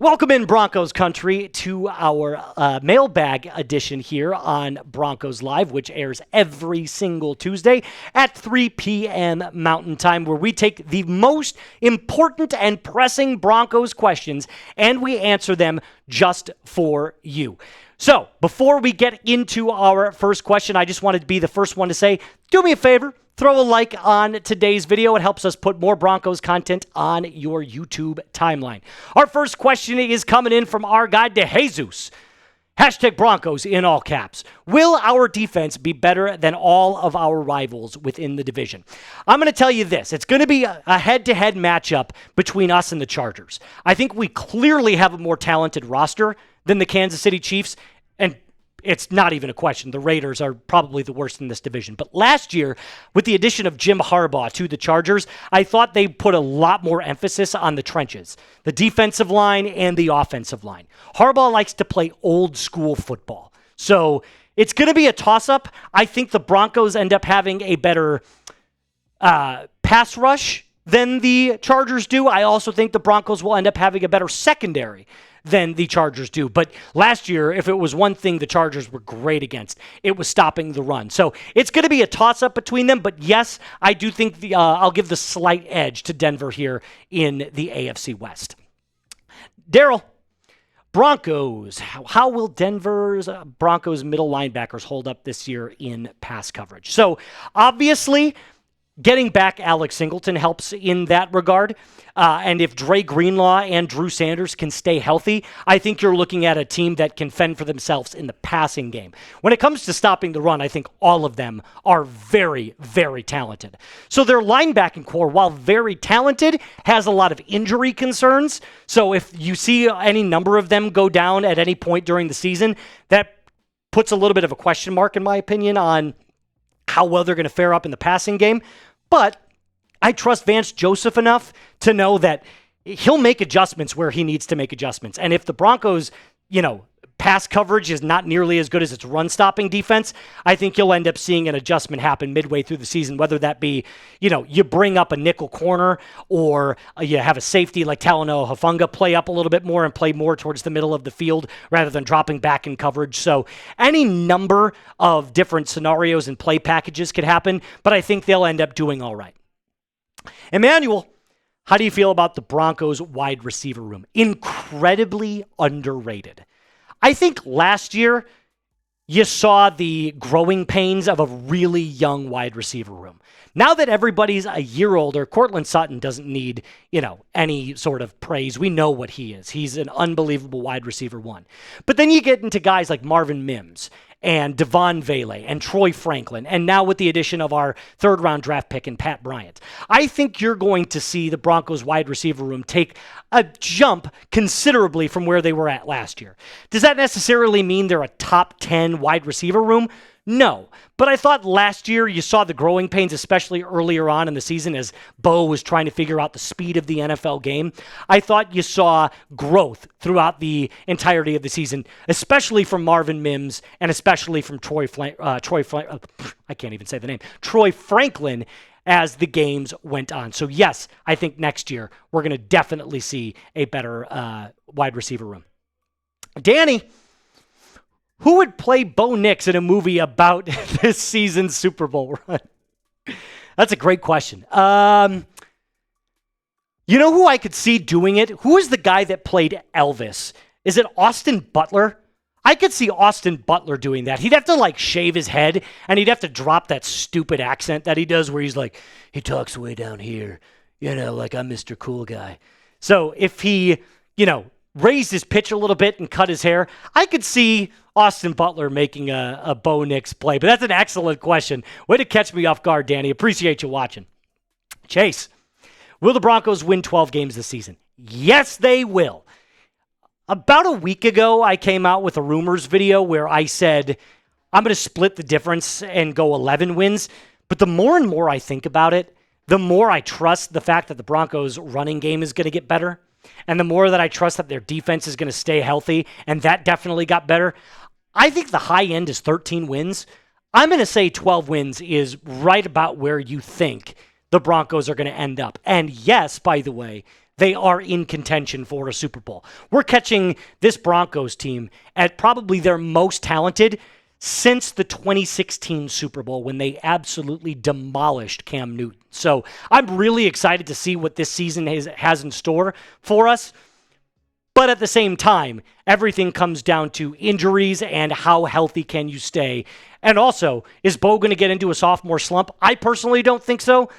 Welcome in, Broncos country, to our mailbag edition here on Broncos Live, which airs every single Tuesday at 3 p.m. Mountain Time, where we take the most important and pressing Broncos questions and we answer them just for you. So, before we get into our first question, I just wanted to be the first one to say, do me a favor. Throw a like on today's video. It helps us put more Broncos content on your YouTube timeline. Our first question is coming in from our guy, DeJesus. Hashtag Broncos in all caps. Will our defense be better than all of our rivals within the division? I'm going to tell you this. It's going to be a head-to-head matchup between us and the Chargers. I think we clearly have a more talented roster than the Kansas City Chiefs, and it's not even a question. The Raiders are probably the worst in this division. But last year, with the addition of Jim Harbaugh to the Chargers, I thought they put a lot more emphasis on the trenches, the defensive line and the offensive line. Harbaugh likes to play old school football. So it's going to be a toss-up. I think the Broncos end up having a better pass rush than the Chargers do. I also think the Broncos will end up having a better secondary than the Chargers do. But last year, if it was one thing the Chargers were great against, it was stopping the run. So it's going to be a toss-up between them. But yes, I do think I'll give the slight edge to Denver here in the AFC West. Daryl, Broncos. How will Denver's Broncos middle linebackers hold up this year in pass coverage? So obviously, getting back Alex Singleton helps in that regard. And if Dre Greenlaw and Drew Sanders can stay healthy, I think you're looking at a team that can fend for themselves in the passing game. When it comes to stopping the run, I think all of them are very, very talented. So their linebacking core, while very talented, has a lot of injury concerns. So if you see any number of them go down at any point during the season, that puts a little bit of a question mark, in my opinion, on how well they're going to fare up in the passing game. But I trust Vance Joseph enough to know that he'll make adjustments where he needs to make adjustments. And if the Broncos, pass coverage is not nearly as good as its run-stopping defense, I think you'll end up seeing an adjustment happen midway through the season, whether that be, you bring up a nickel corner or you have a safety like Talanoa Hufanga play up a little bit more and play more towards the middle of the field rather than dropping back in coverage. So any number of different scenarios and play packages could happen, but I think they'll end up doing all right. Emmanuel, how do you feel about the Broncos wide receiver room? Incredibly underrated. I think last year you saw the growing pains of a really young wide receiver room. Now that everybody's a year older, Courtland Sutton doesn't need, any sort of praise. We know what he is. He's an unbelievable wide receiver one. But then you get into guys like Marvin Mims and Devon Vele and Troy Franklin, and now with the addition of our third-round draft pick and Pat Bryant. I think you're going to see the Broncos wide receiver room take a jump considerably from where they were at last year. Does that necessarily mean they're a top 10 wide receiver room? No, but I thought last year you saw the growing pains, especially earlier on in the season as Bo was trying to figure out the speed of the NFL game. I thought you saw growth throughout the entirety of the season, especially from Marvin Mims and especially from Troy Franklin as the games went on. So yes, I think next year we're going to definitely see a better wide receiver room. Danny, who would play Bo Nix in a movie about this season's Super Bowl run? That's a great question. You know who I could see doing it? Who is the guy that played Elvis? Is it Austin Butler? I could see Austin Butler doing that. He'd have to shave his head and he'd have to drop that stupid accent that he does where he's he talks way down here, like I'm Mr. Cool Guy. So if he, raised his pitch a little bit and cut his hair, I could see Austin Butler making a Bo Nix play. But that's an excellent question. Way to catch me off guard, Danny. Appreciate you watching. Chase, will the Broncos win 12 games this season? Yes, they will. About a week ago, I came out with a rumors video where I said, I'm going to split the difference and go 11 wins. But the more and more I think about it, the more I trust the fact that the Broncos' running game is going to get better. And the more that I trust that their defense is going to stay healthy, and that definitely got better. I think the high end is 13 wins. I'm going to say 12 wins is right about where you think the Broncos are going to end up. And yes, by the way, they are in contention for a Super Bowl. We're catching this Broncos team at probably their most talented since the 2016 Super Bowl when they absolutely demolished Cam Newton. So I'm really excited to see what this season has in store for us. But at the same time, everything comes down to injuries and how healthy can you stay. And also, is Bo going to get into a sophomore slump? I personally don't think so,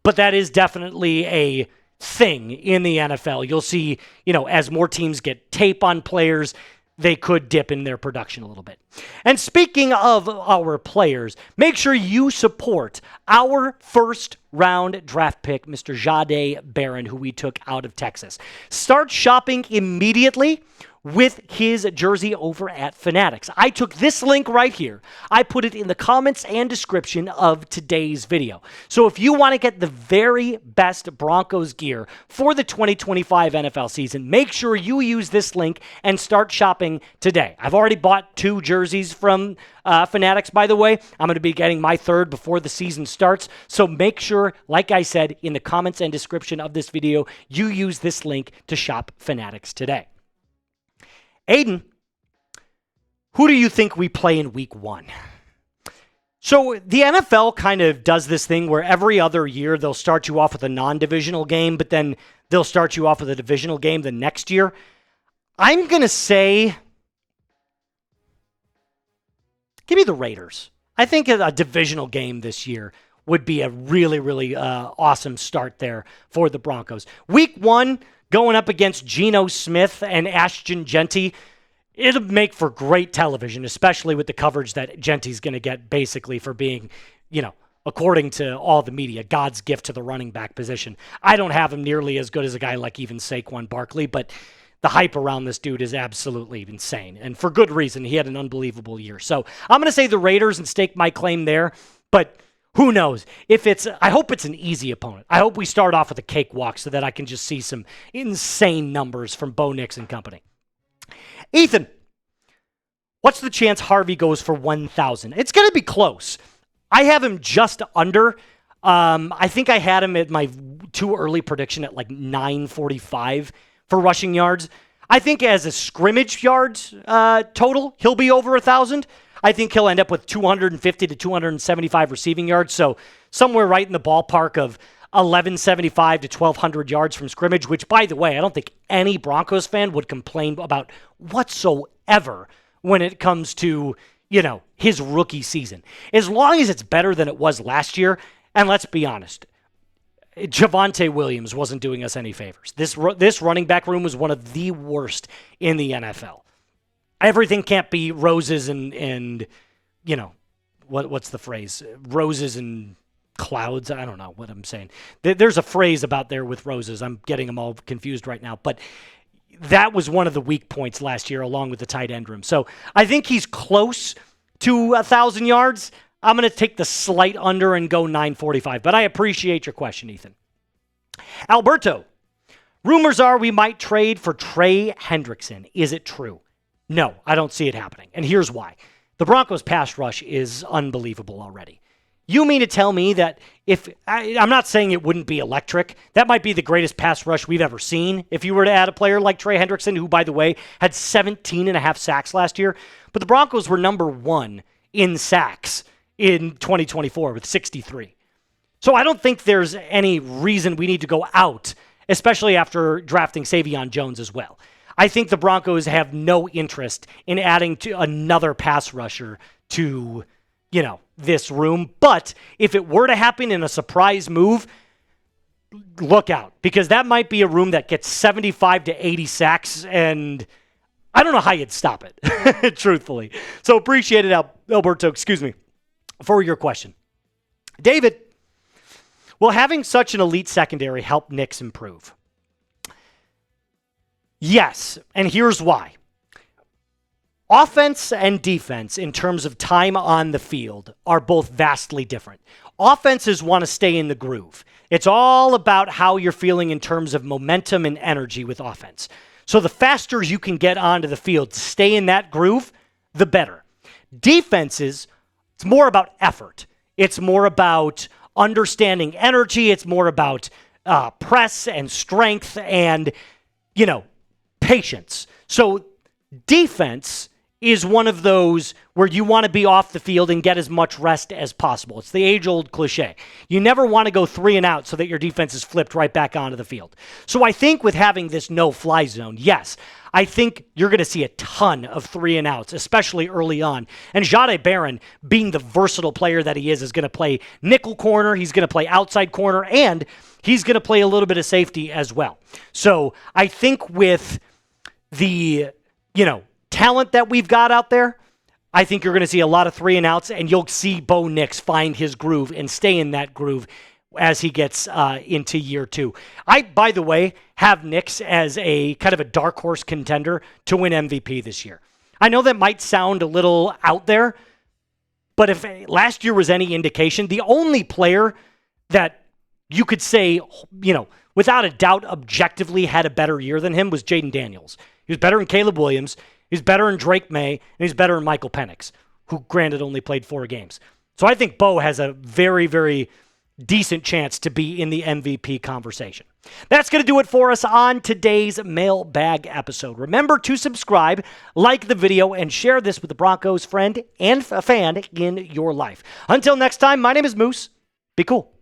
but that is definitely a thing in the NFL. You'll see, as more teams get tape on players, they could dip in their production a little bit. And speaking of our players, make sure you support our first round draft pick, Mr. Jahdae Barron, who we took out of Texas. Start shopping immediately with his jersey over at Fanatics. I took this link right here. I put it in the comments and description of today's video. So if you want to get the very best Broncos gear for the 2025 NFL season, make sure you use this link and start shopping today. I've already bought 2 jerseys from Fanatics, by the way. I'm going to be getting my 3rd before the season starts. So make sure, like I said, in the comments and description of this video, you use this link to shop Fanatics today. Aiden, who do you think we play in week 1? So the NFL kind of does this thing where every other year they'll start you off with a non-divisional game, but then they'll start you off with a divisional game the next year. I'm going to say, give me the Raiders. I think a divisional game this year would be a really, really awesome start there for the Broncos. Week 1, going up against Geno Smith and Ashton Jeanty, it'll make for great television, especially with the coverage that Genty's going to get basically for being, according to all the media, God's gift to the running back position. I don't have him nearly as good as a guy like even Saquon Barkley, but the hype around this dude is absolutely insane. And for good reason. He had an unbelievable year. So I'm going to say the Raiders and stake my claim there, but who knows? I hope it's an easy opponent. I hope we start off with a cakewalk so that I can just see some insane numbers from Bo Nix and company. Ethan, what's the chance Harvey goes for 1,000? It's going to be close. I have him just under. I think I had him at my too early prediction at like 945 for rushing yards. I think as a scrimmage yards total, he'll be over 1,000. I think he'll end up with 250 to 275 receiving yards. So somewhere right in the ballpark of 1,175 to 1,200 yards from scrimmage, which, by the way, I don't think any Broncos fan would complain about whatsoever when it comes to, his rookie season. As long as it's better than it was last year, and let's be honest, Javonte Williams wasn't doing us any favors. This running back room was one of the worst in the NFL. Everything can't be roses and what's the phrase? Roses and clouds. I don't know what I'm saying. There's a phrase about there with roses. I'm getting them all confused right now. But that was one of the weak points last year along with the tight end room. So I think he's close to 1,000 yards. I'm going to take the slight under and go 945. But I appreciate your question, Ethan. Alberto, rumors are we might trade for Trey Hendrickson. Is it true? No, I don't see it happening. And here's why. The Broncos' pass rush is unbelievable already. You mean to tell me that I'm not saying it wouldn't be electric. That might be the greatest pass rush we've ever seen if you were to add a player like Trey Hendrickson, who, by the way, had 17 and a half sacks last year. But the Broncos were number 1 in sacks in 2024 with 63. So I don't think there's any reason we need to go out, especially after drafting Savion Jones as well. I think the Broncos have no interest in adding to another pass rusher to, this room. But if it were to happen in a surprise move, look out, because that might be a room that gets 75 to 80 sacks, and I don't know how you'd stop it, truthfully. So appreciate it, Alberto, for your question. David, will having such an elite secondary help Knicks improve? Yes, and here's why. Offense and defense, in terms of time on the field, are both vastly different. Offenses want to stay in the groove. It's all about how you're feeling in terms of momentum and energy with offense. So the faster you can get onto the field to stay in that groove, the better. Defenses, it's more about effort. It's more about understanding energy. It's more about press and strength and, patience. So defense is one of those where you want to be off the field and get as much rest as possible. It's the age-old cliche. You never want to go 3 and out so that your defense is flipped right back onto the field. So I think with having this no-fly zone, yes, I think you're going to see a ton of 3 and outs, especially early on. And Jahdae Barron, being the versatile player that he is going to play nickel corner, he's going to play outside corner, and he's going to play a little bit of safety as well. So I think with the, talent that we've got out there, I think you're going to see a lot of 3 and outs, and you'll see Bo Nix find his groove and stay in that groove as he gets into year 2. I, by the way, have Nix as a kind of a dark horse contender to win MVP this year. I know that might sound a little out there, but if last year was any indication, the only player that you could say, without a doubt objectively had a better year than him was Jaden Daniels. He was better than Caleb Williams. He's better than Drake May, and he's better than Michael Penix, who granted only played 4 games. So I think Bo has a very, very decent chance to be in the MVP conversation. That's going to do it for us on today's mailbag episode. Remember to subscribe, like the video, and share this with a Broncos friend and a fan in your life. Until next time, my name is Moose. Be cool.